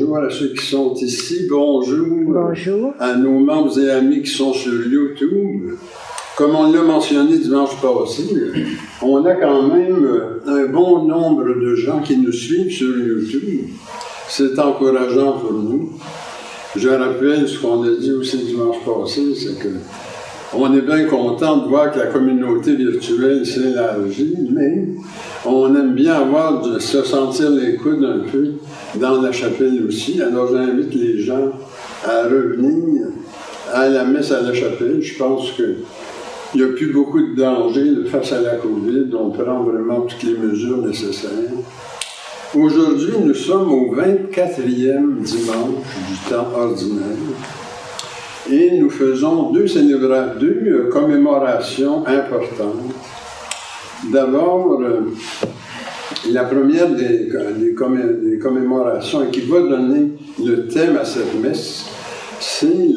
bonjour à ceux qui sont ici. Bonjour. Bonjour. À nos membres et amis qui sont sur YouTube. Comme on l'a mentionné dimanche passé, on a quand même un bon nombre de gens qui nous suivent sur YouTube. C'est encourageant pour nous. Je rappelle ce qu'on a dit aussi dimanche passé, c'est que on est bien content de voir que la communauté virtuelle s'élargit, mais on aime bien se sentir les coudes un peu dans la chapelle aussi. Alors j'invite les gens à revenir à la messe à la chapelle. Je pense qu'il n'y a plus beaucoup de danger face à la COVID. On prend vraiment toutes les mesures nécessaires. Aujourd'hui, nous sommes au 24e dimanche du temps ordinaire. Et nous faisons deux commémorations importantes. D'abord, la première des commémorations qui va donner le thème à cette messe, c'est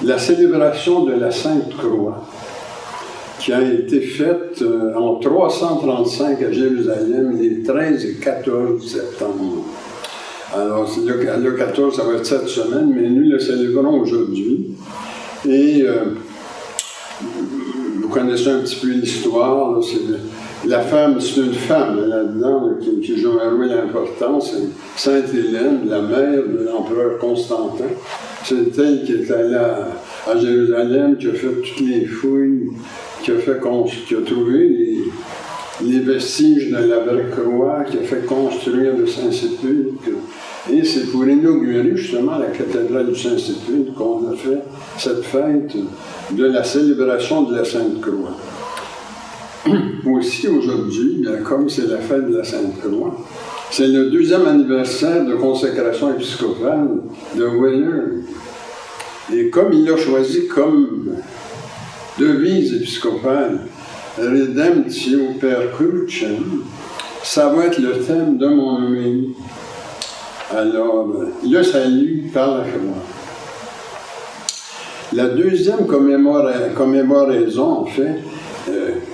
la célébration de la Sainte Croix, qui a été faite en 335 à Jérusalem, les 13 et 14 septembre. Alors, le 14, ça va être cette semaine, mais nous le célébrons aujourd'hui. Et vous connaissez un petit peu l'histoire. La femme, c'est une femme là-dedans qui joue un rôle important. C'est Sainte Hélène, la mère de l'empereur Constantin. C'est elle qui est allée à Jérusalem, qui a fait toutes les fouilles, qui a trouvé les vestiges de la vraie croix, qui a fait construire le Saint-Sépulcre. Et c'est pour inaugurer justement la cathédrale du Saint-Sépulcre qu'on a fait cette fête de la célébration de la Sainte Croix. Aussi aujourd'hui, comme c'est la fête de la Sainte Croix, c'est le 2e anniversaire de consécration épiscopale de Wheeler. Et comme il a choisi comme devise épiscopale Redemptio per Crucem, ça va être le thème de mon homélie. Alors, le salut par la croix. La deuxième commémoraison, en fait,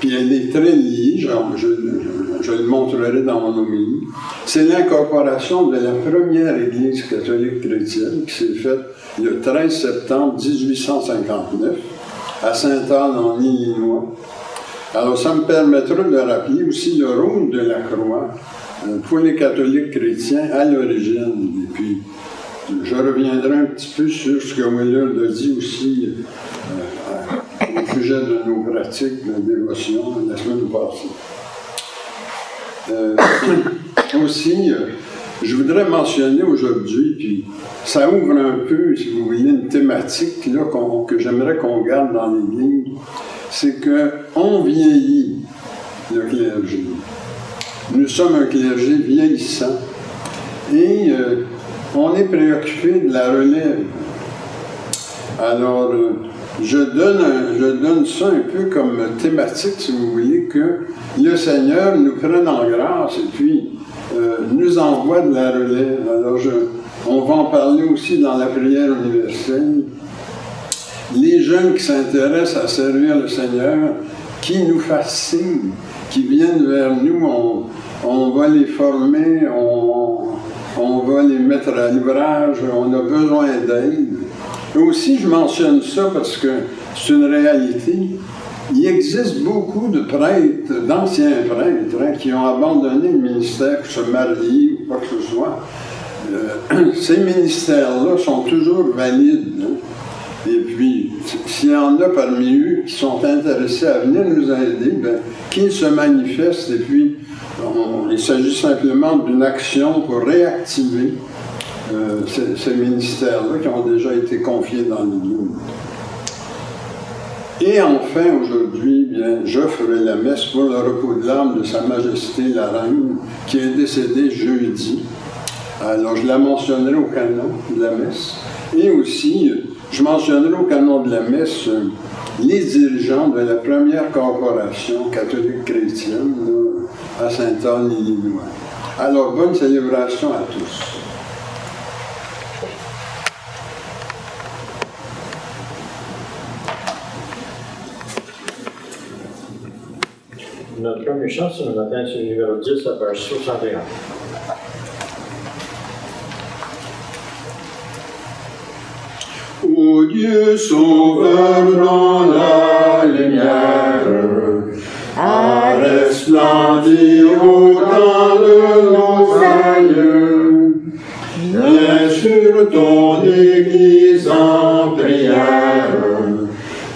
puis elle est très liée, je le montrerai dans mon homélie, c'est l'incorporation de la première Église catholique chrétienne qui s'est faite le 13 septembre 1859 à Sainte-Anne en Illinois. Alors, ça me permettra de rappeler aussi le rôle de la croix pour les catholiques chrétiens à l'origine. Et puis, je reviendrai un petit peu sur ce que Wheeler a dit aussi au sujet de nos pratiques de dévotion la semaine passée. Aussi, je voudrais mentionner aujourd'hui, puis ça ouvre un peu, si vous voulez, une thématique là, que j'aimerais qu'on garde dans l'Église, c'est qu'on vieillit le clergé. Nous sommes un clergé vieillissant et on est préoccupé de la relève. Alors, je donne ça un peu comme thématique, si vous voulez, que le Seigneur nous prenne en grâce et puis nous envoie de la relève. Alors, on va en parler aussi dans la prière universelle. Les jeunes qui s'intéressent à servir le Seigneur, qui nous fascinent, qui viennent vers nous, on va les former, on va les mettre à l'ouvrage, on a besoin d'aide. Et aussi, je mentionne ça parce que c'est une réalité. Il existe beaucoup de prêtres, d'anciens prêtres, qui ont abandonné le ministère pour se marier ou quoi que ce soit. Ces ministères-là sont toujours valides. Hein? Et puis, s'il y en a parmi eux qui sont intéressés à venir nous aider, qu'ils se manifestent. Et puis, il s'agit simplement d'une action pour réactiver ces ministères-là qui ont déjà été confiés dans l'Église. Et enfin, aujourd'hui, je ferai la messe pour le repos de l'âme de Sa Majesté la Reine, qui est décédée jeudi. Alors, je la mentionnerai au canon de la messe. Et aussi, je mentionnerai au canon de la messe les dirigeants de la première corporation catholique chrétienne à Sainte-Anne, Illinois. Alors, bonne célébration à tous. Notre premier chant ce matin, c'est le numéro 10 à page 61. Ô Dieu sauveur dans la lumière, à resplendir au temps de nos aïeux. Viens sur ton Église en prière,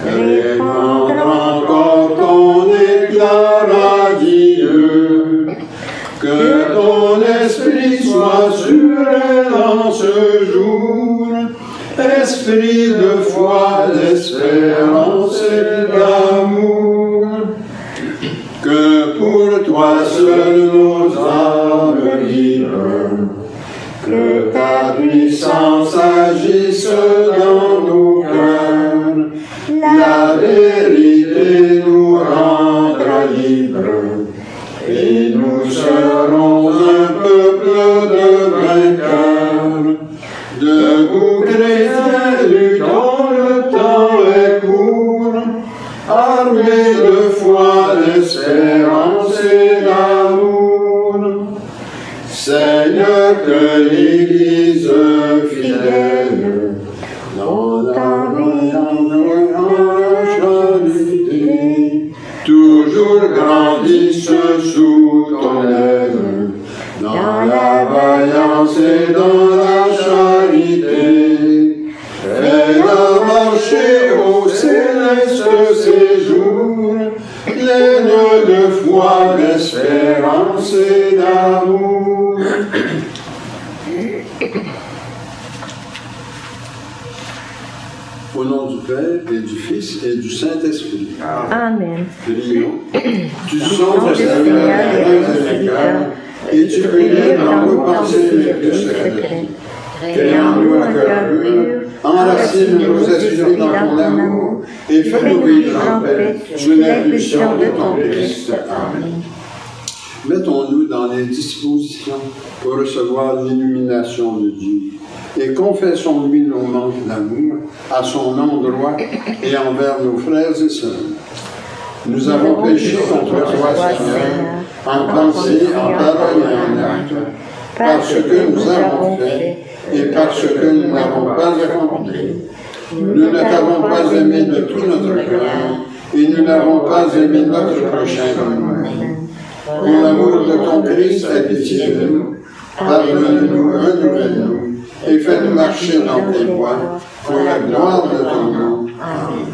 répandre encore ton éclat radieux. Que ton esprit soit sur elle en ce jour, esprit de foi, d'espérance et d'amour. Que pour toi seul nos âmes vibrent, que ta puissance agisse dans nos cœurs, la vérité nous rendra libres, et nous serons un peuple de vainqueurs. Debout chrétiens, luttons, le temps est court, armés de foi, d'espérance et d'amour. Seigneur, que l'Église fidèle, dans la charité, toujours grandisse sous ton aile, dans la vaillance et dans la charité. Fais-la marcher au céleste séjour, pleine de foi, d'espérance et d'amour. Au nom du Père et du Fils et du Saint-Esprit. Amen. Prions. Tu sondes le Seigneur des cœurs, et tu brilles dans nos pensées les plus secrètes. Crée en nous un cœur pur, enracine nos esprits dans ton amour, et fais-nous vivre en paix sous l'impulsion de ton Christ. Amen. Mettons-nous dans les dispositions pour recevoir l'illumination de Dieu, et confessons-lui nos manques d'amour à son endroit et envers nos frères et sœurs. Nous avons péché contre toi, Seigneur, en pensée, en parole et en acte, parce que nous avons fait et parce que nous n'avons pas accompli. Nous ne t'avons pas aimé de tout notre cœur, et nous n'avons pas aimé notre prochain comme nous-mêmes. Pour l'amour de ton Christ, aie pitié de nous, pardonne-nous, renouvelle-nous, et fais-nous marcher dans tes voies, pour la gloire de ton nom. Amen.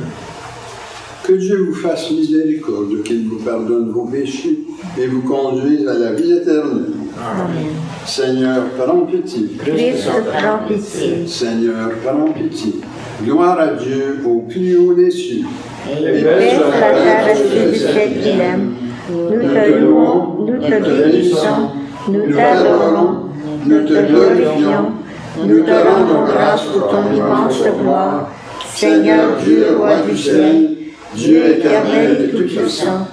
Que Dieu vous fasse miséricorde, qu'il vous pardonne vos péchés et vous conduise à la vie éternelle. Amen. Seigneur, prends pitié. Christ, prends pitié. Seigneur, prends pitié. Gloire à Dieu au plus haut des cieux. Et paix sur la terre à ceux du ciel qu'il aime. Nous te louons, nous te bénissons, nous t'adorons, nous te glorifions, nous te rendons grâce pour ton immense gloire. Seigneur Dieu, roi du ciel, Dieu éternel et tout-puissant,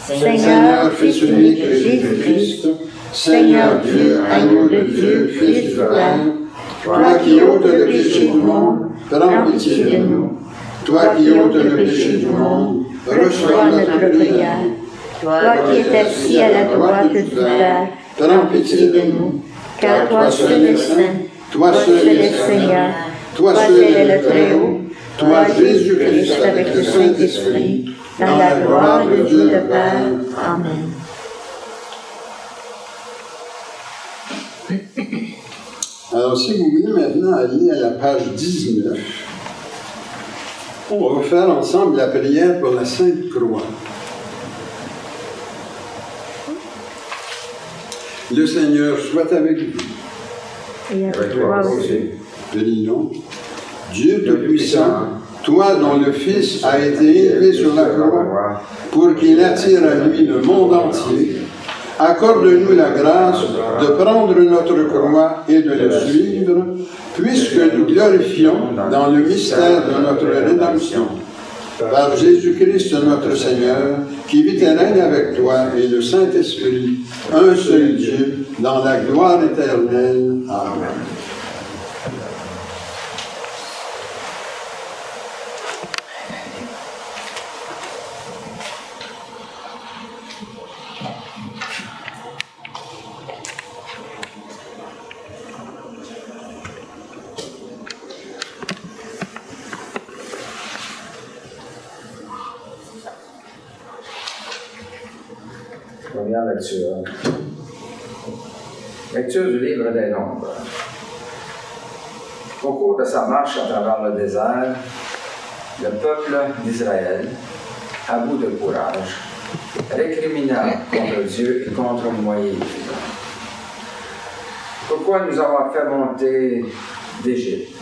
Seigneur, Fils unique de Jésus-Christ, Seigneur Dieu, agneau de Dieu, Fils du Père, toi qui ôtes le péché du monde, prends pitié de nous. Toi qui ôtes le péché du monde, reçois notre prière. Toi qui es assis à la droite du Père, prends pitié de nous. Car toi seul es saint, toi seul es Seigneur, toi seul es le Très-Haut, toi Jésus-Christ avec le Saint-Esprit, dans la gloire de Dieu le Père. Amen. Alors, si vous voulez maintenant aller à la page 19, on va faire ensemble la prière pour la Sainte Croix. Le Seigneur soit avec vous. Et avec toi aussi. Prions. Dieu Tout-Puissant, toi dont le Fils a été élevé sur la croix pour qu'il attire à lui le monde entier, accorde-nous la grâce de prendre notre croix et de le suivre, puisque nous glorifions dans le mystère de notre rédemption. Par Jésus-Christ notre Seigneur, qui vit et règne avec toi et le Saint-Esprit, un seul Dieu, dans la gloire éternelle. Amen. Première lecture. Lecture du livre des Nombres. Au cours de sa marche à travers le désert, le peuple d'Israël, à bout de courage, récrimina contre Dieu et contre Moïse. Pourquoi nous avoir fait monter d'Égypte?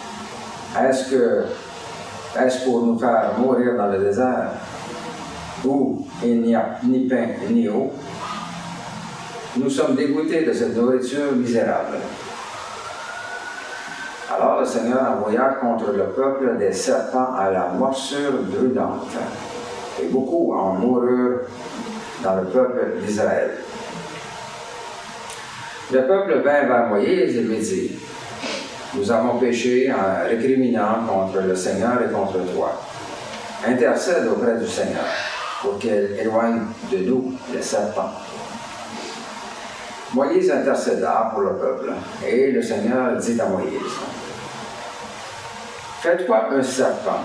Est-ce pour nous faire mourir dans le désert, où il n'y a ni pain ni eau? Nous sommes dégoûtés de cette nourriture misérable. Alors le Seigneur envoya contre le peuple des serpents à la morsure brûlante, et beaucoup en moururent dans le peuple d'Israël. Le peuple vint vers Moïse et lui dit: Nous avons péché en récriminant contre le Seigneur et contre toi. Intercède auprès du Seigneur pour qu'il éloigne de nous les serpents. Moïse intercéda pour le peuple, et le Seigneur dit à Moïse: Fais-toi un serpent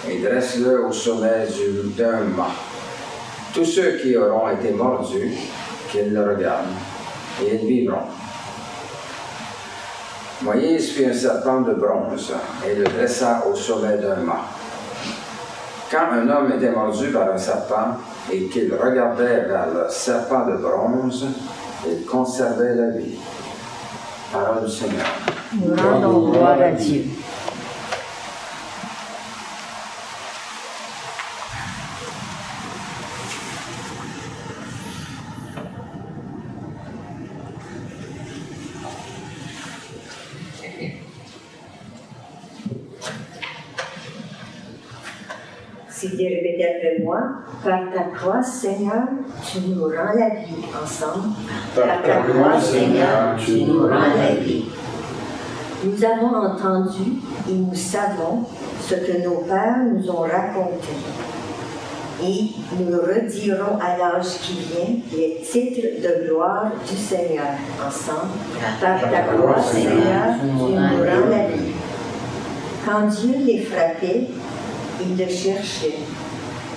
et dresse-le au sommet d'un mât. Tous ceux qui auront été mordus, qu'ils le regardent, et ils vivront. Moïse fit un serpent de bronze et le dressa au sommet d'un mât. Quand un homme était mordu par un serpent et qu'il regardait vers le serpent de bronze, il conservait la vie. Parole du Seigneur. Nous rendons gloire à Dieu. Si vous répétez après moi, par ta croix, Seigneur, tu nous rends la vie ensemble. Par ta croix, Seigneur, tu nous rends la vie. Nous avons entendu et nous savons ce que nos pères nous ont raconté. Et nous redirons à l'âge qui vient les titres de gloire du Seigneur ensemble. Par ta croix, Seigneur, tu nous rends la vie. Quand Dieu les frappait, ils le cherchaient.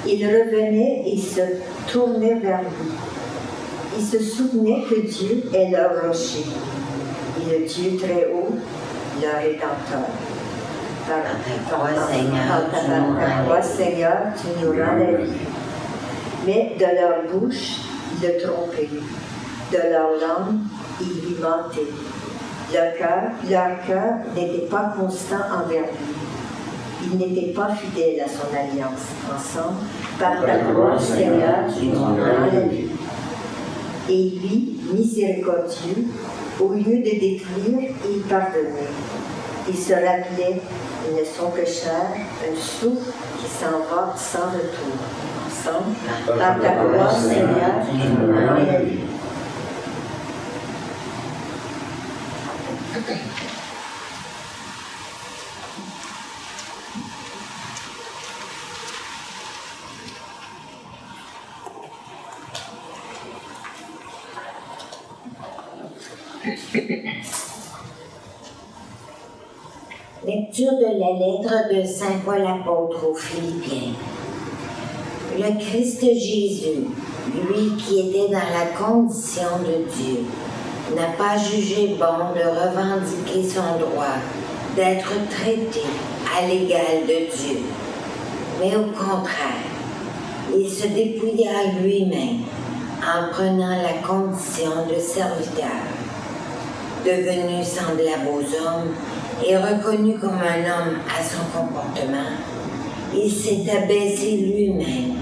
Ils revenaient et se tournaient vers lui. Ils se souvenaient que Dieu est leur rocher et le Dieu très haut, leur rédempteur. Par ta croix, Seigneur, tu nous rends la vie. Mais de leur bouche, ils le trompaient. De leur langue, ils lui mentaient. Leur cœur n'était pas constant envers lui. Il n'était pas fidèle à son alliance. Ensemble, par ta croix, Seigneur, tu nous rends la vie. Et lui, miséricordieux, au lieu de détruire, il pardonnait. Il se rappelait, ils ne sont que chair, un souffle qui s'en va sans retour. Ensemble, par ta croix, Seigneur, tu nous rends la vie. Lecture de la lettre de Saint Paul apôtre aux Philippiens. Le Christ Jésus, lui qui était dans la condition de Dieu, n'a pas jugé bon de revendiquer son droit d'être traité à l'égal de Dieu, mais au contraire, il se dépouilla lui-même en prenant la condition de serviteur. Devenu semblable aux hommes et reconnu comme un homme à son comportement, il s'est abaissé lui-même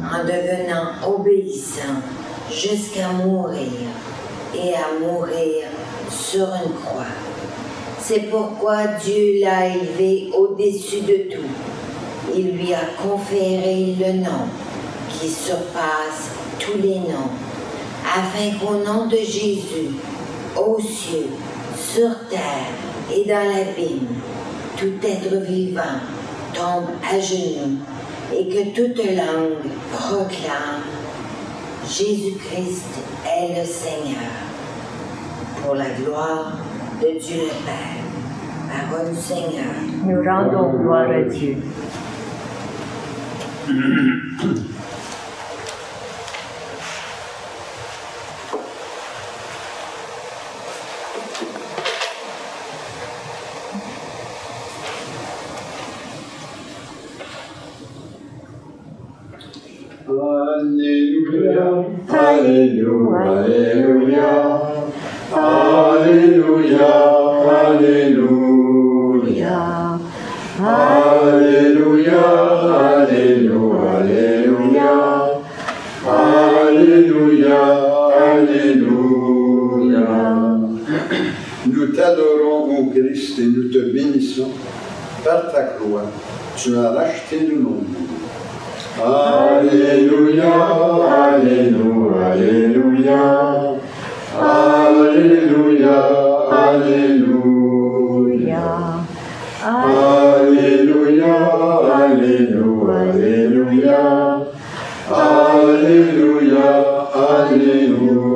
en devenant obéissant jusqu'à mourir et à mourir sur une croix. C'est pourquoi Dieu l'a élevé au-dessus de tout. Il lui a conféré le nom qui surpasse tous les noms, afin qu'au nom de Jésus, aux cieux, sur terre et dans l'abîme, tout être vivant tombe à genoux et que toute langue proclame: Jésus-Christ est le Seigneur, pour la gloire de Dieu le Père. Parole du Seigneur. Nous rendons gloire à Dieu. Alléluia, Alléluia, Alléluia, Alléluia, Alléluia, Alléluia, Alléluia, Alléluia, Alléluia. Nous t'adorons, ô Christ, et nous te bénissons. Par ta croix, tu as racheté le monde. Alléluia, Alléluia, Alléluia, Alléluia, Alléluia, Alléluia, Alléluia, Alléluia, Alléluia.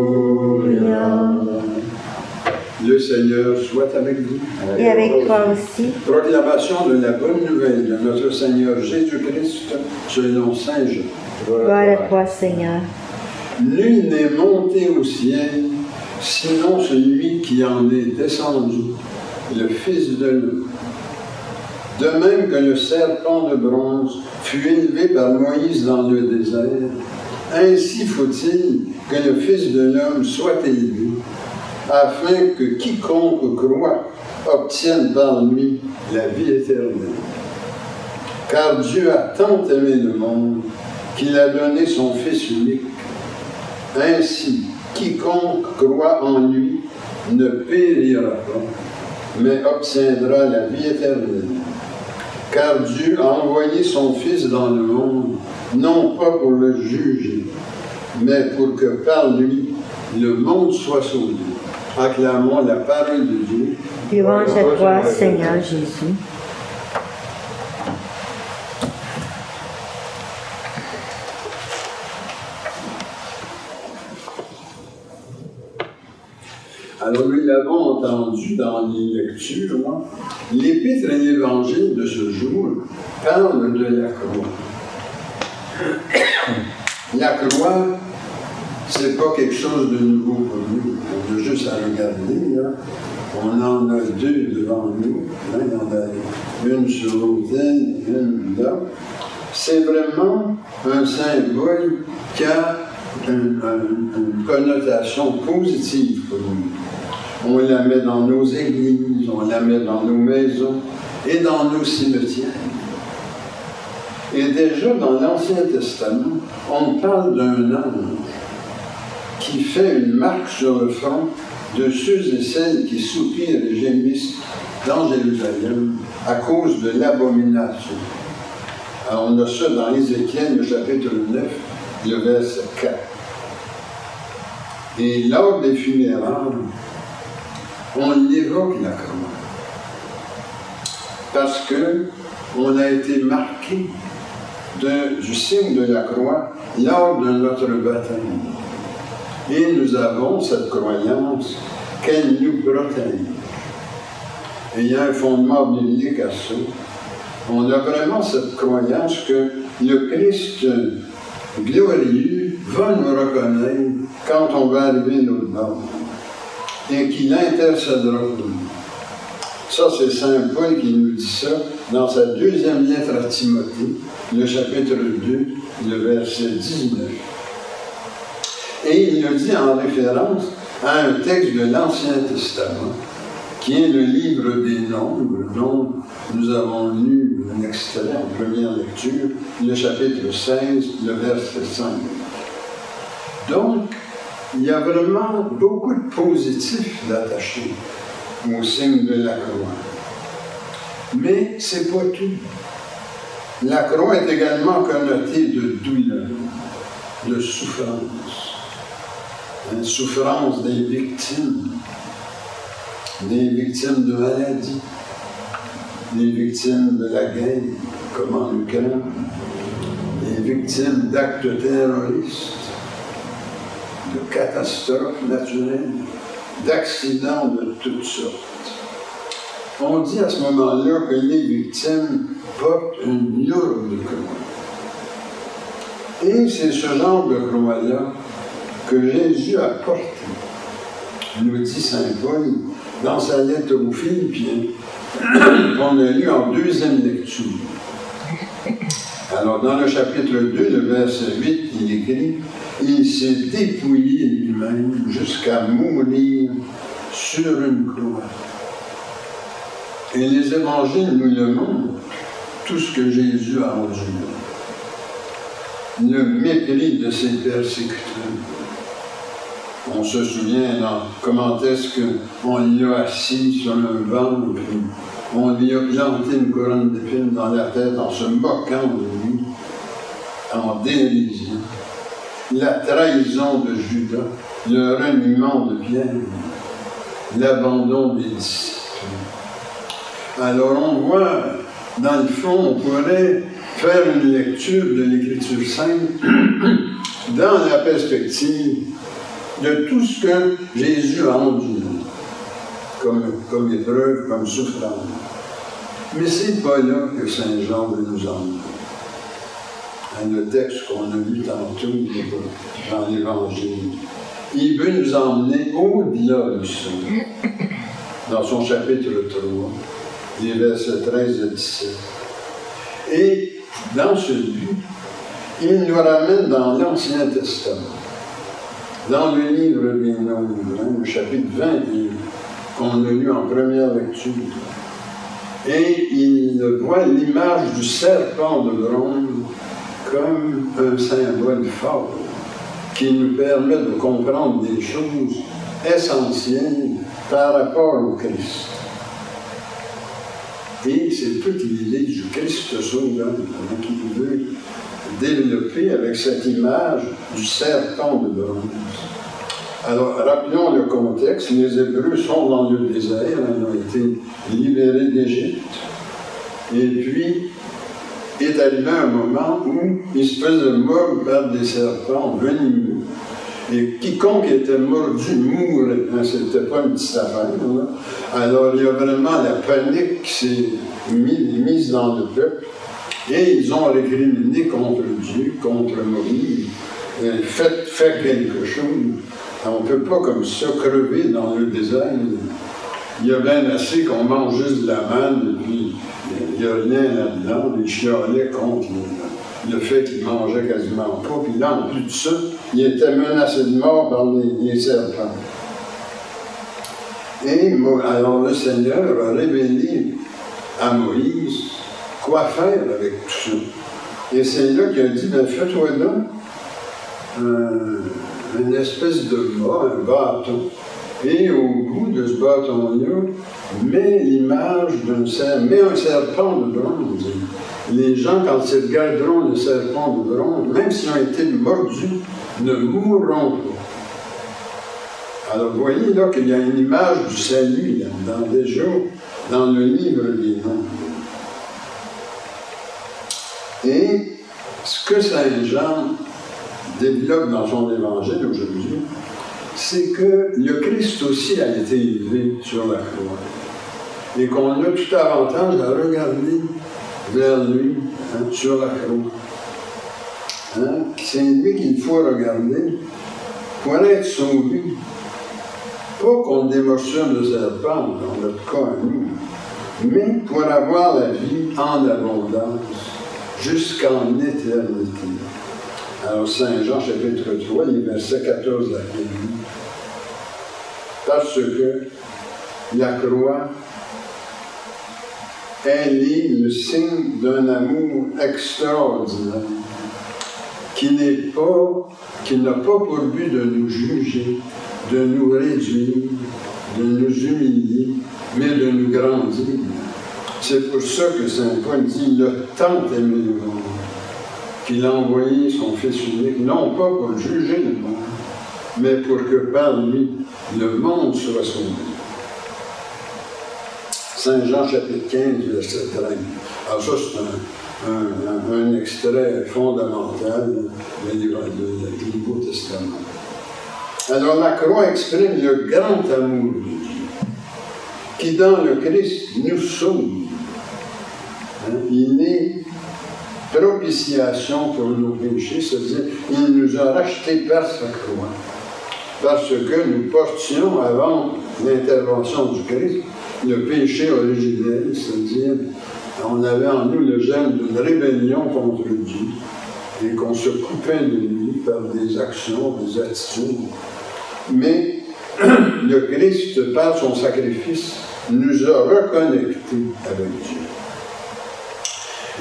Le Seigneur soit avec vous. Et avec toi aussi. Proclamation de la bonne nouvelle de notre Seigneur Jésus-Christ selon Saint Jean. Gloire à toi, Seigneur. Nul n'est monté au ciel, sinon celui qui en est descendu, le Fils de l'homme. De même que le serpent de bronze fut élevé par Moïse dans le désert, ainsi faut-il que le Fils de l'homme soit élevé, afin que quiconque croit obtienne par lui la vie éternelle. Car Dieu a tant aimé le monde qu'il a donné son Fils unique. Ainsi, quiconque croit en lui ne périra pas, mais obtiendra la vie éternelle. Car Dieu a envoyé son Fils dans le monde, non pas pour le juger, mais pour que par lui, le monde soit sauvé. Acclamons la parole de Dieu. Louange à toi, Seigneur Jésus. Alors, nous l'avons entendu dans les lectures, hein? L'Épître et l'Évangile de ce jour parlent de la croix. La croix, c'est pas quelque chose de nouveau pour nous. On a juste à regarder, hein? On en a deux devant nous. Hein? Il y en a une sur l'autel, une là. C'est vraiment un symbole qui a une connotation positive pour nous. On la met dans nos églises, on la met dans nos maisons et dans nos cimetières. Et déjà dans l'Ancien Testament, on parle d'un ange qui fait une marque sur le front de ceux et celles qui soupirent et gémissent dans Jérusalem à cause de l'abomination. Alors on a ça dans Ézéchiel, le chapitre 9, le verset 4. Et lors des funérailles, on évoque la croix. Parce qu'on a été marqué du signe de la croix lors de notre baptême. Et nous avons cette croyance qu'elle nous protège. Et il y a un fondement biblique à ça. On a vraiment cette croyance que le Christ glorieux va nous reconnaître quand on va arriver notre bord et qu'il intercédera pour nous. Ça, c'est Saint Paul qui nous dit ça dans sa deuxième lettre à Timothée, le chapitre 2, le verset 19. Et il le dit en référence à un texte de l'Ancien Testament, qui est le livre des Nombres, dont nous avons lu un extrait en première lecture, le chapitre 16, le verset 5. Donc, il y a vraiment beaucoup de positifs d'attacher au signe de la croix. Mais c'est pas tout. La croix est également connotée de douleur, de souffrance. Une souffrance des victimes de maladie, des victimes de la guerre, comme en Ukraine, des victimes d'actes terroristes, de catastrophes naturelles, d'accidents de toutes sortes. On dit à ce moment-là que les victimes portent une lourde croix. Et c'est ce genre de croix-là que Jésus a porté, nous dit Saint Paul, dans sa lettre aux Philippiens, qu'on a lu en deuxième lecture. Alors, dans le chapitre 2, le verset 8, il écrit « Il s'est dépouillé lui-même jusqu'à mourir sur une croix. » Et les évangiles nous le montrent, tout ce que Jésus a enduré. Le mépris de ses persécuteurs. On se souvient comment est-ce qu'on l'a assis sur un banc, puis on lui a planté une couronne d'épines dans la tête en se moquant de lui, en dérision. La trahison de Judas, le reniement de Pierre, l'abandon des disciples. Alors on voit, dans le fond, on pourrait faire une lecture de l'Écriture sainte dans la perspective de tout ce que Jésus a enduré comme épreuve, comme souffrance. Mais c'est pas là que Saint Jean veut nous emmener. Dans le texte qu'on a lu tantôt dans l'Évangile, il veut nous emmener au-delà de ça. Dans son chapitre 3, les versets 13 et 17. Et dans ce but, il nous ramène dans l'Ancien Testament, dans le livre des Nombres, le chapitre 21, qu'on a lu en première lecture. Et il voit l'image du serpent de bronze comme un symbole fort qui nous permet de comprendre des choses essentielles par rapport au Christ. Et c'est toute l'idée du Christ sauveur qu'il veut développer avec cette image du serpent de bronze. Alors, rappelons le contexte. Les Hébreux sont dans le désert, ils ont été libérés d'Égypte. Et puis, est arrivé un moment où ils se faisaient mordre par des serpents venimeux. Et quiconque était mordu mourait. Hein, c'était pas une petite affaire. Là. Alors, il y a vraiment la panique qui s'est mise dans le peuple. Et ils ont récriminé contre Dieu, contre Moïse. Faites quelque chose. On ne peut pas comme ça crever dans le désert. Il y a bien assez qu'on mange juste de la manne, et puis il n'y a rien là-dedans. Ils chialaient contre le fait qu'ils mangeaient quasiment pas. Puis là, en plus de ça, ils étaient menacés de mort par les serpents. Et alors le Seigneur a révélé à Moïse quoi faire avec tout ça. Et c'est là qu'il a dit, ben fais-toi donc une espèce de mât, un bâton. Et au bout de ce bâton-là, mets l'image d'un serpent, mets un serpent de bronze. Les gens, quand ils regarderont le serpent de bronze, même s'ils ont été mordus, ne mourront pas. Alors, vous voyez là qu'il y a une image du salut là-dedans, déjà dans le livre des Nombres. Et ce que Saint Jean développe dans son évangile aujourd'hui, c'est que le Christ aussi a été élevé sur la croix. Et qu'on a tout avantage à regarder vers lui, hein, sur la croix. Hein? C'est lui qu'il faut regarder pour être sauvé. Pas contre des morsures de serpent, dans notre cas à nous, mais pour avoir la vie en abondance jusqu'en éternité. Alors, Saint Jean, chapitre 3, les versets 14 à 15. Parce que la croix, elle est le signe d'un amour extraordinaire qui n'a pas pour but de nous juger, de nous réduire, de nous humilier, mais de nous grandir. C'est pour ça que Saint Paul dit « Il a tant aimé le monde qu'il a envoyé son Fils unique, non pas pour juger le monde, mais pour que par lui, le monde soit sauvé. » Saint Jean, chapitre 15, verset 13. Alors ça, c'est un extrait fondamental du Nouveau Testament. Alors la croix exprime le grand amour de Dieu, qui dans le Christ nous sauve. Hein? Il est propitiation pour nos péchés, c'est-à-dire il nous a rachetés par sa croix, parce que nous portions avant l'intervention du Christ le péché originel, c'est-à-dire On avait en nous le gène d'une rébellion contre Dieu et qu'on se coupait de lui par des actions, des attitudes. Mais le Christ, par son sacrifice, nous a reconnectés avec Dieu.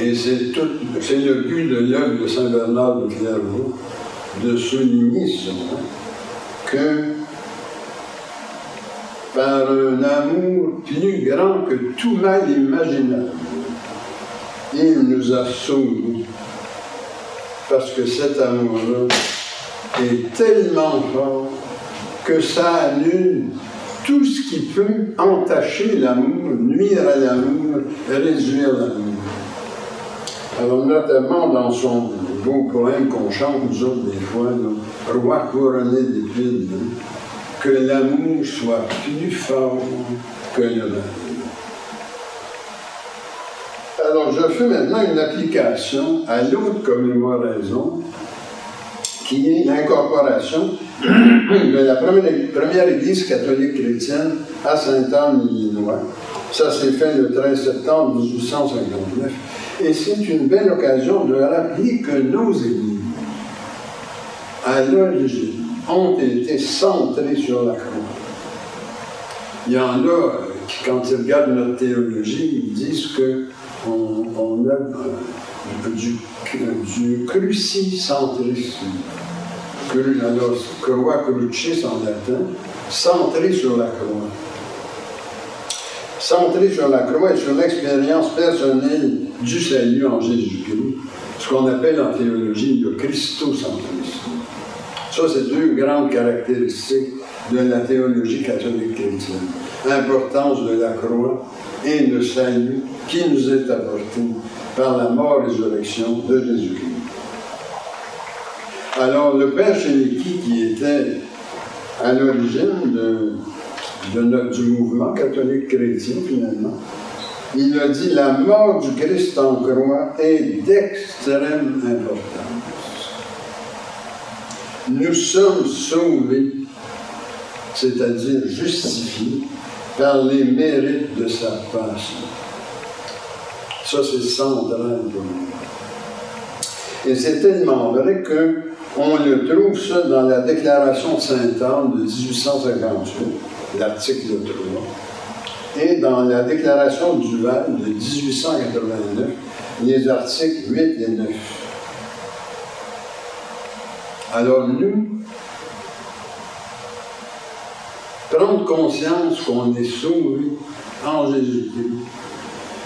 Et c'est le but de l'œuvre de Saint Bernard de Clairvaux de souligner cela, que par un amour plus grand que tout mal imaginable, il nous a sauvés. Parce que cet amour-là est tellement fort que ça annule tout ce qui peut entacher l'amour, nuire à l'amour, réduire l'amour. Alors, notamment dans son beau poème qu'on chante, nous autres, des fois, là, Roi couronné d'épines, que l'amour soit plus fort que le mal. Alors, je fais maintenant une application à l'autre commémoration, qui est l'incorporation de la première église catholique chrétienne à Sainte-Anne, Illinois. Ça s'est fait le 13 septembre 1859. Et c'est une belle occasion de rappeler que nos églises, à l'origine, ont été centrées sur la croix. Il y en a qui, quand ils regardent notre théologie, ils disent qu'on a du crucicentrisme. Alors, croix crucis en latin, centré sur la croix. Centré sur la croix et sur l'expérience personnelle du salut en Jésus-Christ, ce qu'on appelle en théologie le christocentrisme. Ça, c'est deux grandes caractéristiques de la théologie catholique chrétienne. L'importance de la croix et le salut qui nous est apporté par la mort-résurrection de Jésus-Christ. Alors, le Père Chéniky, qui était à l'origine du mouvement catholique chrétien, finalement, il a dit « La mort du Christ en croix est d'extrême importance. Nous sommes sauvés, c'est-à-dire justifiés, par les mérites de sa passion. » Ça, c'est central pour nous. Et c'est tellement vrai qu'on le trouve ça dans la Déclaration de Sainte-Anne de 1858, l'article 3, et dans la Déclaration du Val de 1889, les articles 8 et 9. Alors nous, prendre conscience qu'on est sauvé en Jésus-Christ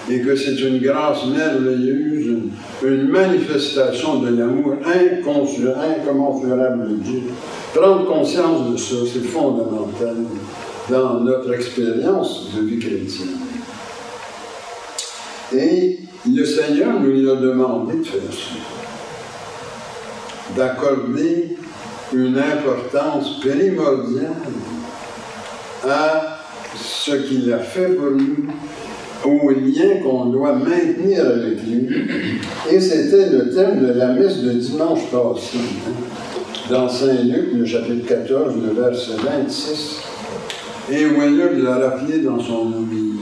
et que c'est une grâce merveilleuse, une manifestation de l'amour incommensurable de Dieu. Prendre conscience de ça, c'est fondamental dans notre expérience de vie chrétienne. Et le Seigneur nous a demandé de faire ça, d'accorder une importance primordiale à ce qu'il a fait pour nous, au lien qu'on doit maintenir avec lui. Et c'était le thème de la messe de dimanche passé, dans Saint-Luc, le chapitre 14, le verset 26, et où il l'a rappelé dans son homélie.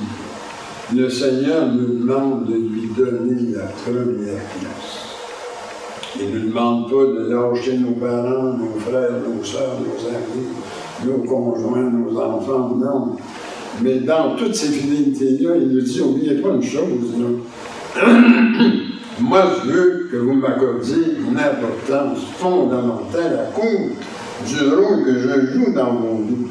Le Seigneur nous demande de lui donner la première place. Il ne nous demande pas de lâcher nos parents, nos frères, nos sœurs, nos amis, nos conjoints, nos enfants, non. Mais dans toutes ces fidélités-là, il nous dit, n'oubliez pas une chose, là. Moi, je veux que vous m'accordiez une importance fondamentale à cause du rôle que je joue dans mon vie.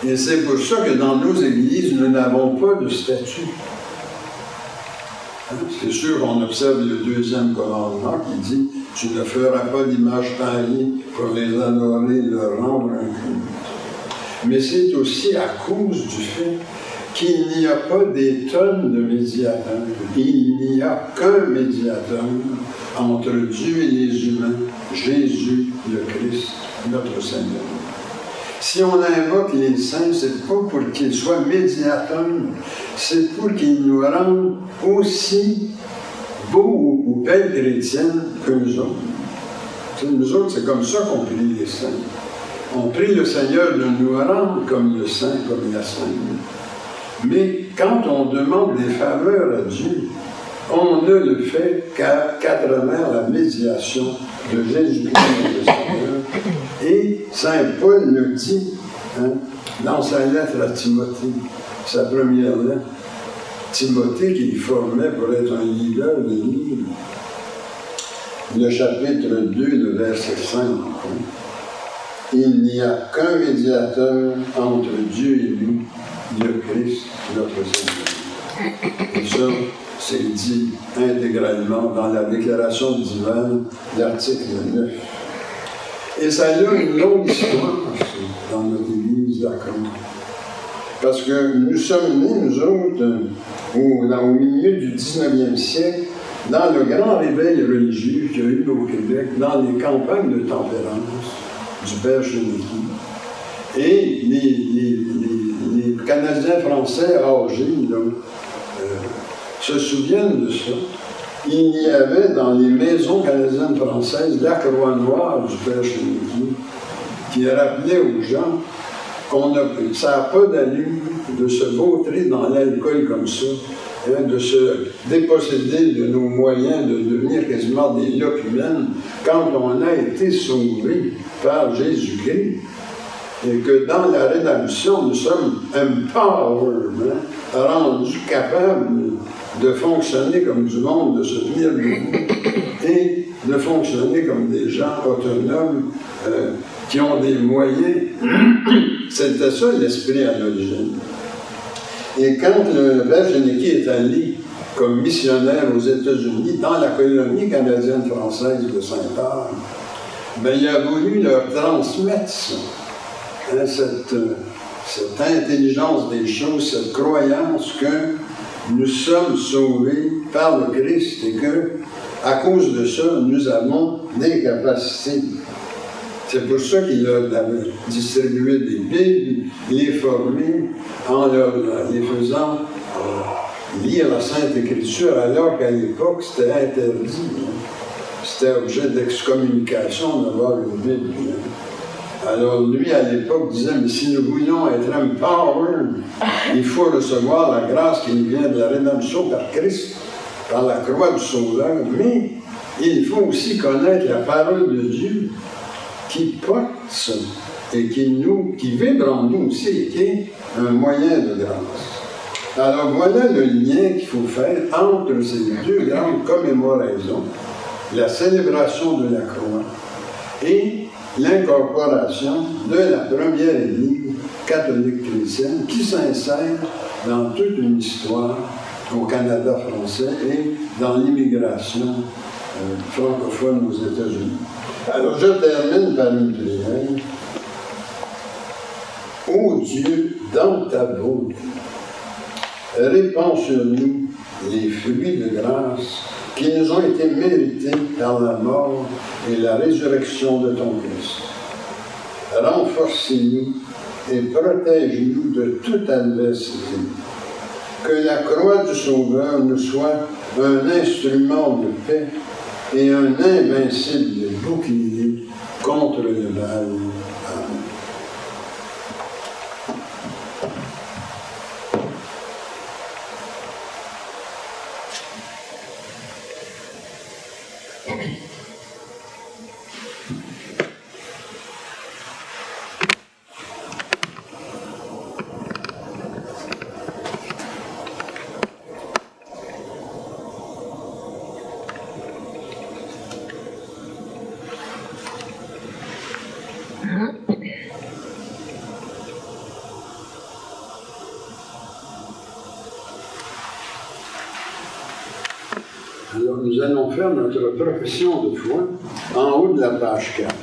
Et c'est pour ça que dans nos églises, nous n'avons pas de statut. C'est sûr qu'on observe le deuxième commandement qui dit « Tu ne feras pas d'image taillée pour les adorer, leur rendre un culte. » Mais c'est aussi à cause du fait qu'il n'y a pas des tonnes de médiateurs. Il n'y a qu'un médiateur entre Dieu et les humains, Jésus le Christ, notre Seigneur. Si on invoque les saints, c'est pas pour qu'ils soient médiateurs, c'est pour qu'ils nous rendent aussi beaux ou belles chrétiennes que nous autres. Nous autres, c'est comme ça qu'on prie les saints. On prie le Seigneur de nous rendre comme le saint, comme la sainte. Mais quand on demande des faveurs à Dieu, on ne le fait qu'à travers la médiation de Jésus-Christ le Seigneur. Et Saint Paul le dit dans sa lettre à Timothée, sa première lettre. Timothée qu'il formait pour être un leader de livre. Le chapitre 2, le verset 5. Il n'y a qu'un médiateur entre Dieu et nous, le Christ, notre Seigneur. Et ça, c'est dit intégralement dans la déclaration divine, l'article 9. Et ça a une longue histoire dans notre Église d'Akron. Parce que nous sommes nés, nous autres, au milieu du 19e siècle, dans le grand réveil religieux qu'il y a eu au Québec, dans les campagnes de tempérance du Père Chénicky. Et les Canadiens français âgés se souviennent de ça. Il y avait dans les maisons canadiennes françaises la croix noire du Père Chénicky qui rappelait aux gens ça n'a pas d'allure de se vautrer dans l'alcool comme ça, de se déposséder de nos moyens, de devenir quasiment des lopes humaines, quand on a été sauvés par Jésus-Christ, et que dans la rédemption, nous sommes empowered, rendus capables de fonctionner comme du monde, de se tenir debout, et de fonctionner comme des gens autonomes qui ont des moyens. C'était ça l'esprit à l'origine. Et quand le Père Chénicky est allé comme missionnaire aux États-Unis, dans la colonie canadienne-française de Saint-Anne, ben, il a voulu leur transmettre ça, cette intelligence des choses, cette croyance que nous sommes sauvés par le Christ et que, à cause de ça, nous avons des capacités. C'est pour ça qu'il leur avait distribué des Bibles, les formé en les faisant lire la Sainte Écriture, alors qu'à l'époque, c'était interdit. C'était objet d'excommunication d'avoir une Bible. Alors lui, à l'époque, disait, mais si nous voulons être empowered, il faut recevoir la grâce qui nous vient de la rédemption par Christ, par la croix du Sauveur, mais il faut aussi connaître la parole de Dieu qui porte ça et qui vibre en nous aussi et qui est un moyen de grâce. Alors voilà le lien qu'il faut faire entre ces deux grandes commémorations, la célébration de la croix et l'incorporation de la première Église catholique chrétienne qui s'insère dans toute une histoire au Canada français et dans l'immigration francophone aux États-Unis. Alors je termine par une prière. Ô Dieu, dans ta bonté, répands sur nous les fruits de grâce qui nous ont été mérités par la mort et la résurrection de ton Christ. Renforcez-nous et protège-nous de toute adversité. Que la croix du Sauveur nous soit un instrument de paix et un invincible bouclier contre le mal. Amen. Alors nous allons faire notre profession de foi en haut de la page 4.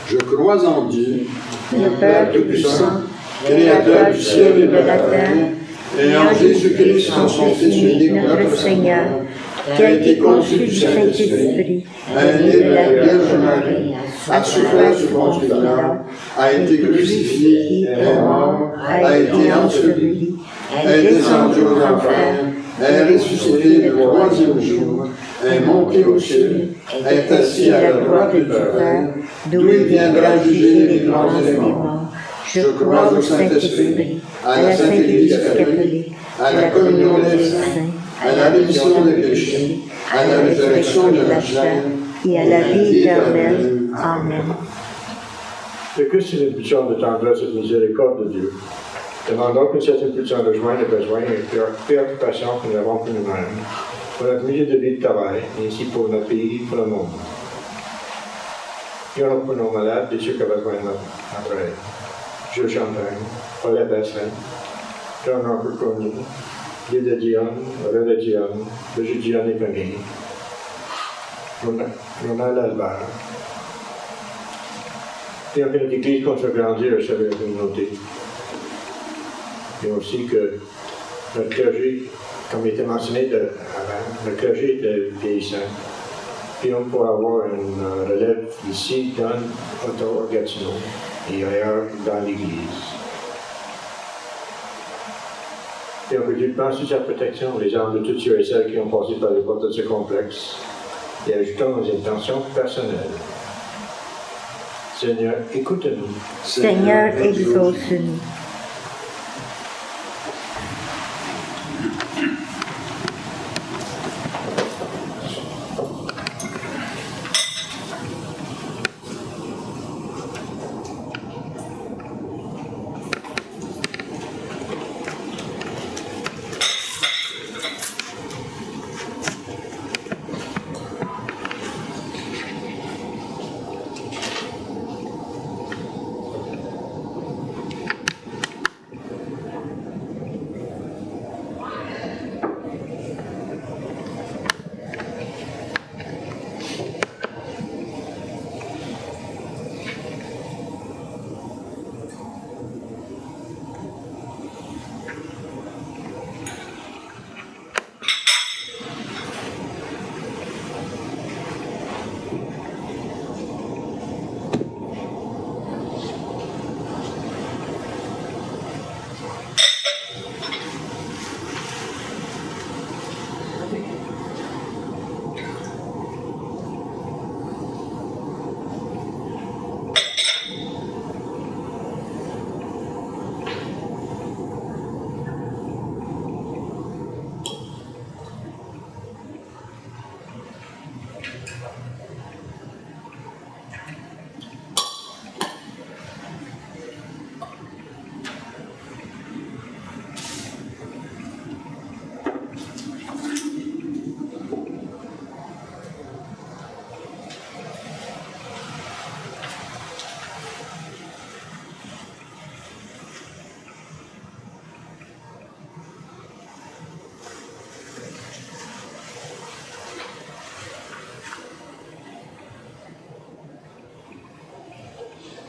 Je crois en Dieu, le Père Tout-Puissant, Créateur du ciel et de la terre, et en Jésus-Christ, son Fils unique, notre Seigneur, qui a été conçu du Saint-Esprit, né de la Vierge Marie, a souffert sous Ponce Pilate, a été crucifié, est mort, a été enseveli, est descendu aux enfers, est ressuscité le troisième jour, est monté au ciel, est assis à la droite du Père, d'où il viendra juger les vivants et les morts. Je crois au Saint-Esprit, à la Sainte Église catholique, à la communion des saints, à la rémission des péchés, à la résurrection de la chair et à la vie éternelle. Amen. Le Christ est l'impulsion de tendresse et de miséricorde de Dieu. Demandons que cette impulsion rejoigne les besoins et les préoccupations que nous avons pour nous-mêmes, pour notre milieu de vie de travail, et ainsi pour notre pays et pour le monde. Prions pour nos malades et ceux qui ont besoin de notre aide. Jules Champagne, Paulette Bessin, John-Robert Coney, Lydia Dionne, Aurélie Dionne, Brigitte Dionne et famille, Ronald Albert. Prions que notre Église continue à grandir et servir la communauté. Et aussi que notre clergé, comme il était mentionné avant, le clergé est vieillissant. Prions pour avoir une relève ici, dans Ottawa, Gatineau et ailleurs dans l'Église. Prions que Dieu pense sur sa protection, les âmes de tous ceux et celles qui ont passé par les portes de ce complexe, et ajoutons nos intentions personnelles. Seigneur, écoute-nous. Seigneur, exauce-nous.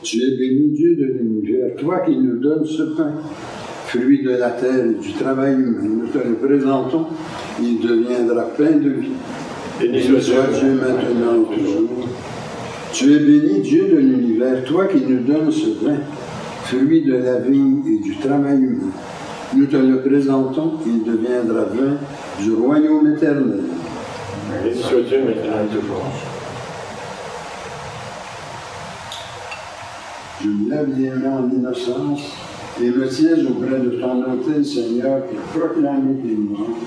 Tu es béni, Dieu de l'univers, toi qui nous donnes ce pain, fruit de la terre et du travail humain. Nous te le présentons, il deviendra pain de vie. Béni soit Dieu maintenant et toujours. Tu es béni, Dieu de l'univers, toi qui nous donnes ce vin, fruit de la vigne et du travail humain. Nous te le présentons, il deviendra vin du royaume éternel. Béni soit Dieu maintenant et toujours. Je me lève les mains en innocence et me tiens auprès de ton autel, Seigneur, pour proclamer tes louanges.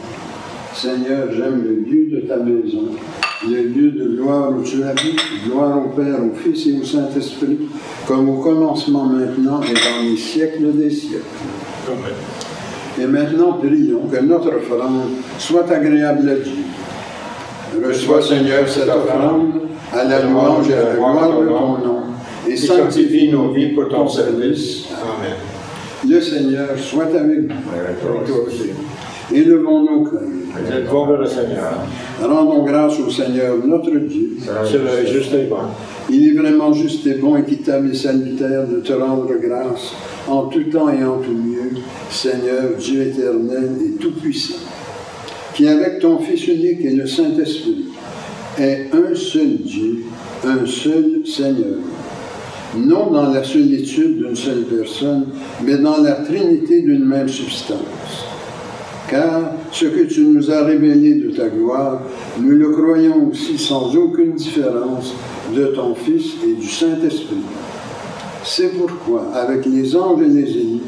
Seigneur, j'aime le lieu de ta maison, le lieu de gloire où tu habites, gloire au Père, au Fils et au Saint-Esprit, comme au commencement maintenant et dans les siècles des siècles. Amen. Et maintenant, prions que notre offrande soit agréable à Dieu. Reçois, Seigneur, cette offrande à la louange et à la gloire de ton nom, et sanctifie nos vies pour ton service. Amen. Le Seigneur soit avec nous. Avec toi aussi. Élevons nos cœurs. Élevons vers le Seigneur. Rendons grâce au Seigneur notre Dieu. Cela est juste et bon. Il est vraiment juste et bon, équitable et salutaire de te rendre grâce en tout temps et en tout lieu, Seigneur, Dieu éternel et tout-puissant, qui avec ton Fils unique et le Saint-Esprit est un seul Dieu, un seul Seigneur, non dans la solitude d'une seule personne, mais dans la trinité d'une même substance. Car ce que tu nous as révélé de ta gloire, nous le croyons aussi sans aucune différence de ton Fils et du Saint-Esprit. C'est pourquoi, avec les anges et les élis,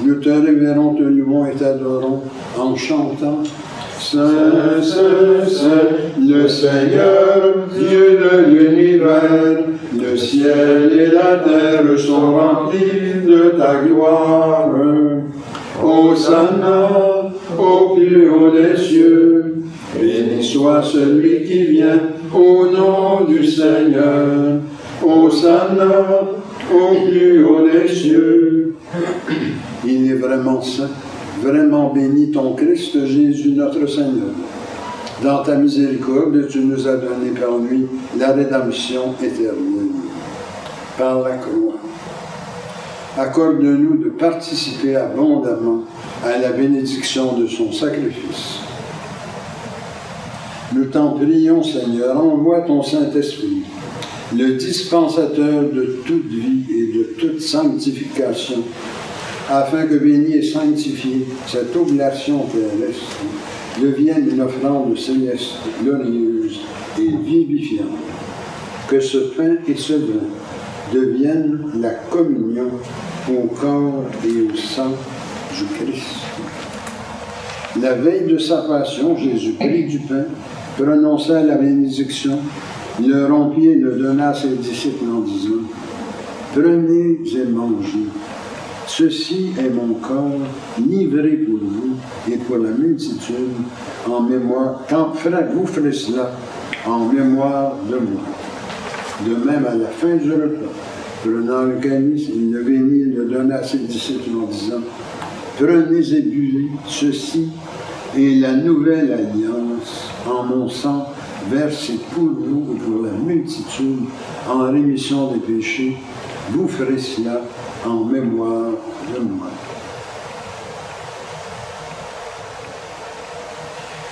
nous te révérons, te louons et t'adorons en chantant Saint, Saint, Saint, le Seigneur, Dieu de l'univers, le ciel et la terre sont remplis de ta gloire. Hosanna au plus haut des cieux, béni soit celui qui vient au nom du Seigneur. Hosanna au plus haut des cieux. Il est vraiment saint, vraiment béni ton Christ Jésus notre Seigneur. Dans ta miséricorde, tu nous as donné par lui la rédemption éternelle. Par la croix. Accorde-nous de participer abondamment à la bénédiction de son sacrifice. Nous t'en prions, Seigneur, envoie ton Saint-Esprit, le dispensateur de toute vie et de toute sanctification, afin que béni et sanctifié cette oblation terrestre devienne une offrande céleste, glorieuse et vivifiante. Que ce pain et ce vin deviennent la communion au corps et au sang du Christ. La veille de sa passion, Jésus prit du pain, prononça la bénédiction, le rompit et le donna à ses disciples en disant « Prenez et mangez. Ceci est mon corps livré pour vous et pour la multitude en mémoire. Quand vous ferez cela, en mémoire de moi. » De même, à la fin du repas, prenant le calice, il le bénit et le donna à ses disciples en disant « Prenez et buvez, ceci est la nouvelle alliance en mon sang, versé pour vous et pour la multitude en rémission des péchés. Vous ferez cela en mémoire de moi. »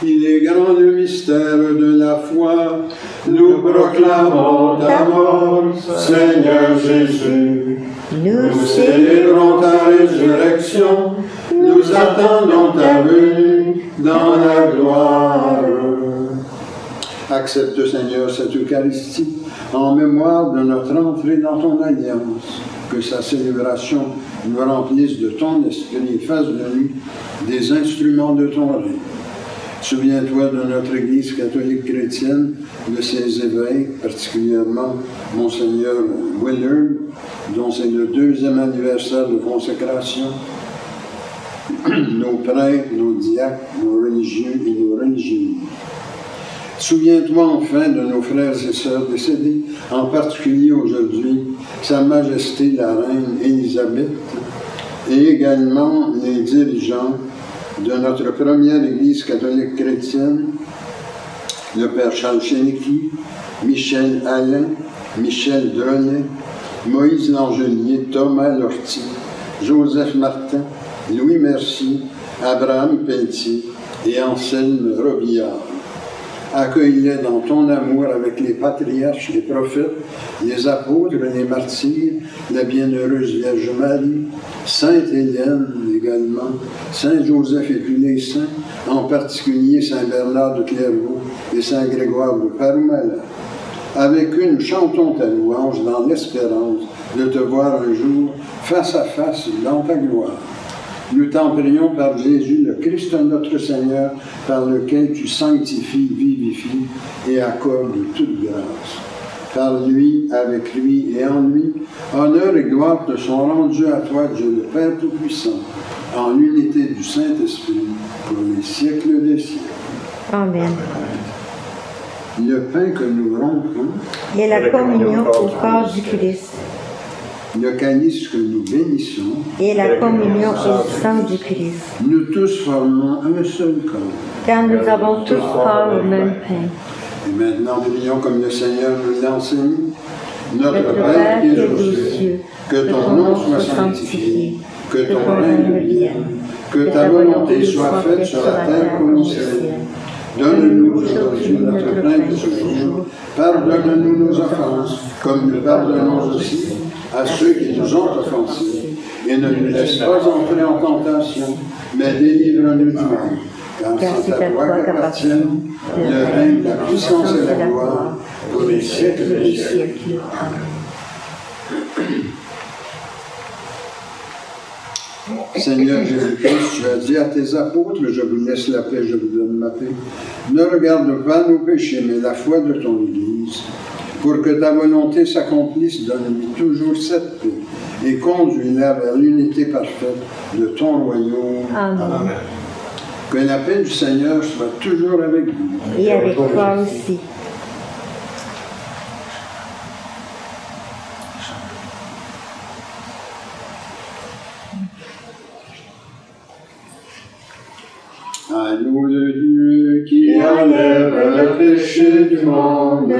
Il est grand le mystère de la foi, nous proclamons ta mort, Seigneur Jésus. Nous célébrons ta résurrection, nous attendons ta venue dans la gloire. Accepte, Seigneur, cette Eucharistie en mémoire de notre entrée dans ton alliance, que sa célébration nous remplisse de ton esprit et fasse de nous des instruments de ton règne. Souviens-toi de notre Église catholique chrétienne, de ses évêques, particulièrement Monseigneur Willard, dont c'est le 2e anniversaire de consécration, nos prêtres, nos diacres, nos religieux et nos religieuses. Souviens-toi enfin de nos frères et sœurs décédés, en particulier aujourd'hui, Sa Majesté la Reine Élisabeth, et également les dirigeants de notre première Église catholique chrétienne, le Père Charles Chénicky, Michel Alain, Michel Drolet, Moïse Langelier, Thomas Lortie, Joseph Martin, Louis Mercier, Abraham Pelletier et Anselme Robillard. Accueille-les dans ton amour avec les patriarches, les prophètes, les apôtres, les martyrs, la bienheureuse Vierge Marie, Sainte Hélène également, Saint Joseph et tous les saints, en particulier Saint Bernard de Clairvaux et Saint Grégoire de Paroumalat. Avec eux, nous chantons ta louange dans l'espérance de te voir un jour face à face dans ta gloire. Nous t'en prions par Jésus, le Christ notre Seigneur, par lequel tu sanctifies, vivifies et accordes toute grâce. Par lui, avec lui et en lui, honneur et gloire te sont rendus à toi, Dieu le Père Tout-Puissant, en l'unité du Saint-Esprit, pour les siècles des siècles. Amen. Le pain que nous rompons Et la communion au corps du Christ. Le calice que nous bénissons Et la communion au sang du Christ. Nous tous formons un seul corps. Car nous avons tous part au même pain. Et maintenant, prions comme le Seigneur nous l'a enseigné. Notre Père qui qui es es aux aux cieux, cieux, que ton nom soit sanctifié, que ton règne vienne, que ta volonté soit faite sur la terre comme au ciel. Donne-nous aujourd'hui notre pain de ce jour. Pardonne-nous nos offenses, comme nous pardonnons aussi à ceux qui nous ont offensés. Et ne nous laisse pas entrer en tentation, mais délivre-nous du mal. Car c'est à toi qu'appartiennent le règne, la puissance et la gloire pour les siècles des siècles. Amen. Seigneur Jésus-Christ, tu as dit à tes apôtres, je vous laisse la paix, je vous donne ma paix. Ne regarde pas nos péchés, mais la foi de ton Église. Pour que ta volonté s'accomplisse, donne-lui toujours cette paix et conduis-la vers l'unité parfaite de ton royaume. Amen. Amen. Que la paix du Seigneur soit toujours avec vous. Et avec toi aussi. Agneau de Dieu qui enlève le péché du monde,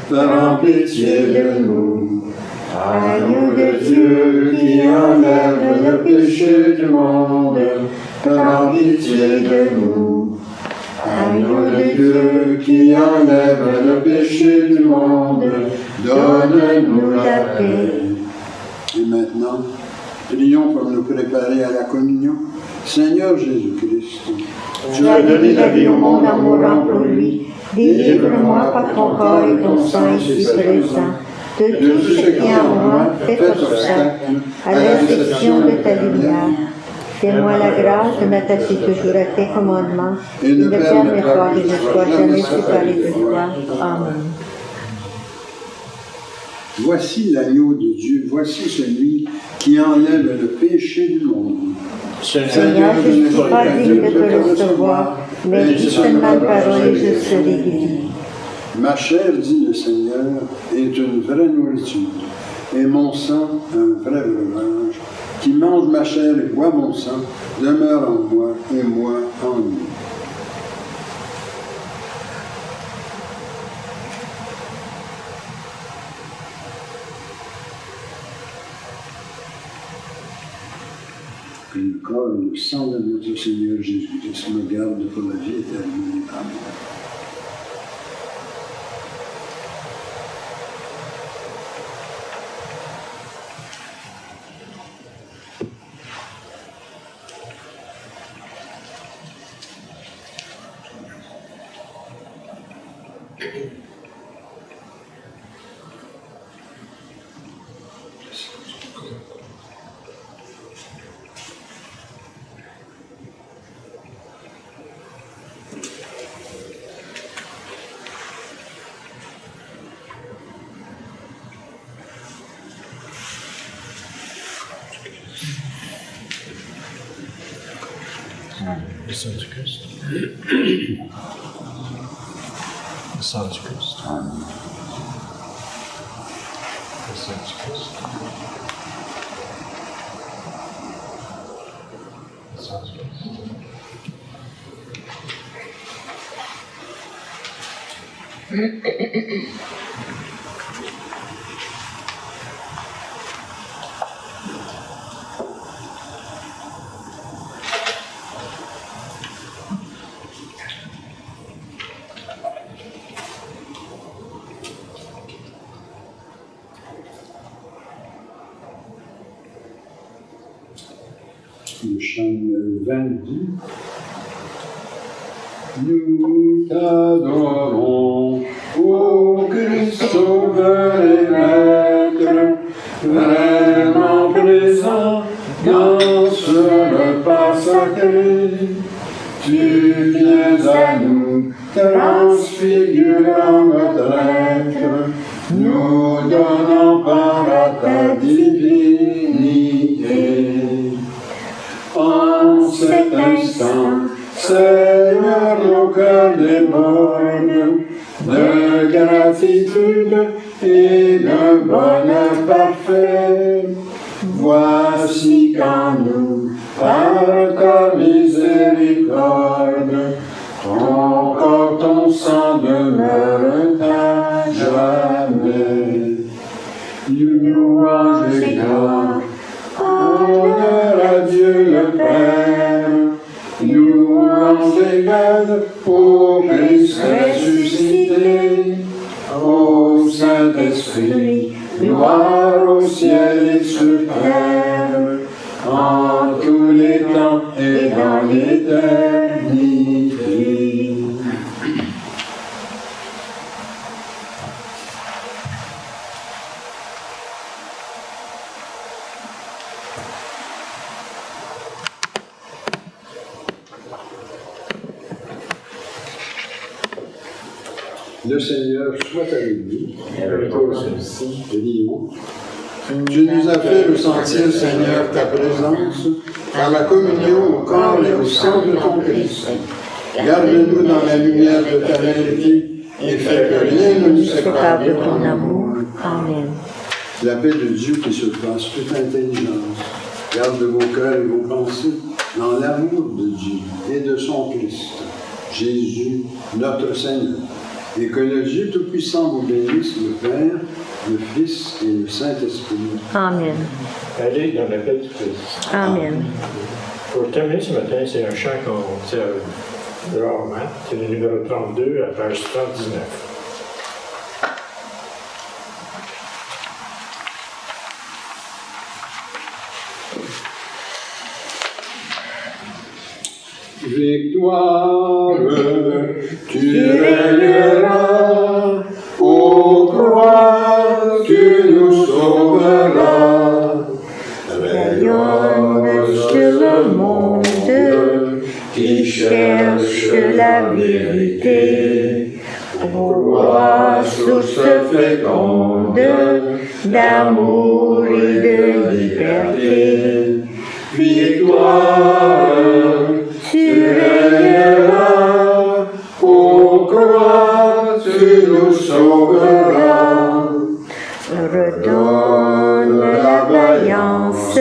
fais pitié de nous. Agneau de Dieu qui enlève le péché du monde, fais pitié de nous. Agneau de Dieu qui enlève le péché du monde, donne-nous la paix. Et maintenant, prions pour nous préparer à la communion. Seigneur Jésus-Christ, Tu as donné la vie au monde en mourant pour lui. Délivre-moi par ton corps et ton sang ici présent de tout ce qui en moi fait obstacle à la réception de ta lumière. Fais-moi la grâce de m'attacher toujours à tes commandements et ne permets pas que je sois jamais séparé de toi. Amen. voici l'agneau de Dieu, voici celui qui enlève le péché du monde. Seigneur, je ne suis pas digne de te recevoir, mais dis seulement une parole et je serai guéri. Ma chair, dit le Seigneur, est une vraie nourriture, et mon sang un vrai breuvage. Qui mange ma chair et boit mon sang demeure en moi et moi en lui. Et le corps et le sang de notre Seigneur Jésus-Christ me garde pour la vie éternelle. Amen. Le sang du Christ. Le sang du Christ. Le sang du Christ. Le sang du Christ. Le chant 22. Nous t'adorons, ô Christ sauveur et maître, vraiment présent dans ce repas sacré. Tu viens à nous, transfigurant notre être, nous donnant part à ta divinité. En cet instant, Seigneur, nos cœurs débordent de gratitude et d'un bonheur parfait. Voici qu'en nous, par ta miséricorde, ton corps, ton sang demeure à jamais. Louange et gloire, honneur à Dieu le Père, louange et garde au Christ ressuscité, au Saint-Esprit, gloire au ciel et sur terre, en tous les temps et dans l'éternité. Le Seigneur soit avec vous. avec toi aussi. Léo. Tu nous as fait ressentir, Seigneur, ta présence par la communion au corps et au sang de ton Christ. Garde-nous dans la lumière de ta vérité et fais que rien ne nous sépare de ton amour. Amen. La paix de Dieu qui surpasse toute intelligence, garde vos cœurs et vos pensées dans l'amour de Dieu et de son Christ, Jésus, notre Seigneur. Et que le Dieu Tout-Puissant vous bénisse, le Père, le Fils et le Saint-Esprit. Amen. Allez dans la paix du Christ. Amen. Pour terminer ce matin, c'est un chant qu'on tire rarement. C'est le numéro 32 à page 119. Victoire, tu régneras, ô croix, tu nous sauveras. Rayonne sur le monde qui cherche la vérité. Roi, source féconde d'amour et de liberté. Victoire, tu régneras, ô croix, tu nous sauveras. Redonne la vaillance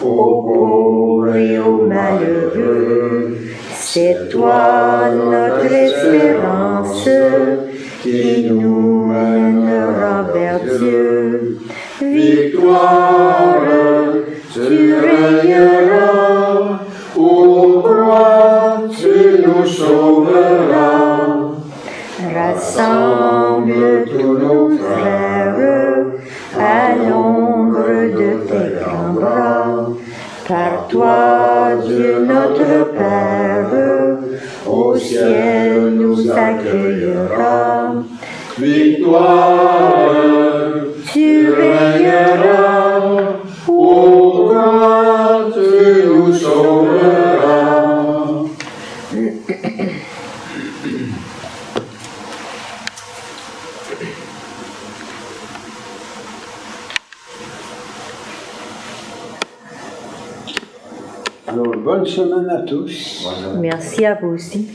aux pauvres et aux malheureux. C'est toi notre espérance qui nous mènera vers Dieu. Victoire, tu régneras, ô croix, tu nous sauveras. Rassemble tous nos frères à l'ombre de tes grands bras. Par toi, Dieu notre Père, au ciel nous accueillera. Victoire, Tu régneras, ô croix, tu nous sauveras. Alors, bonne semaine à tous. Merci à vous aussi.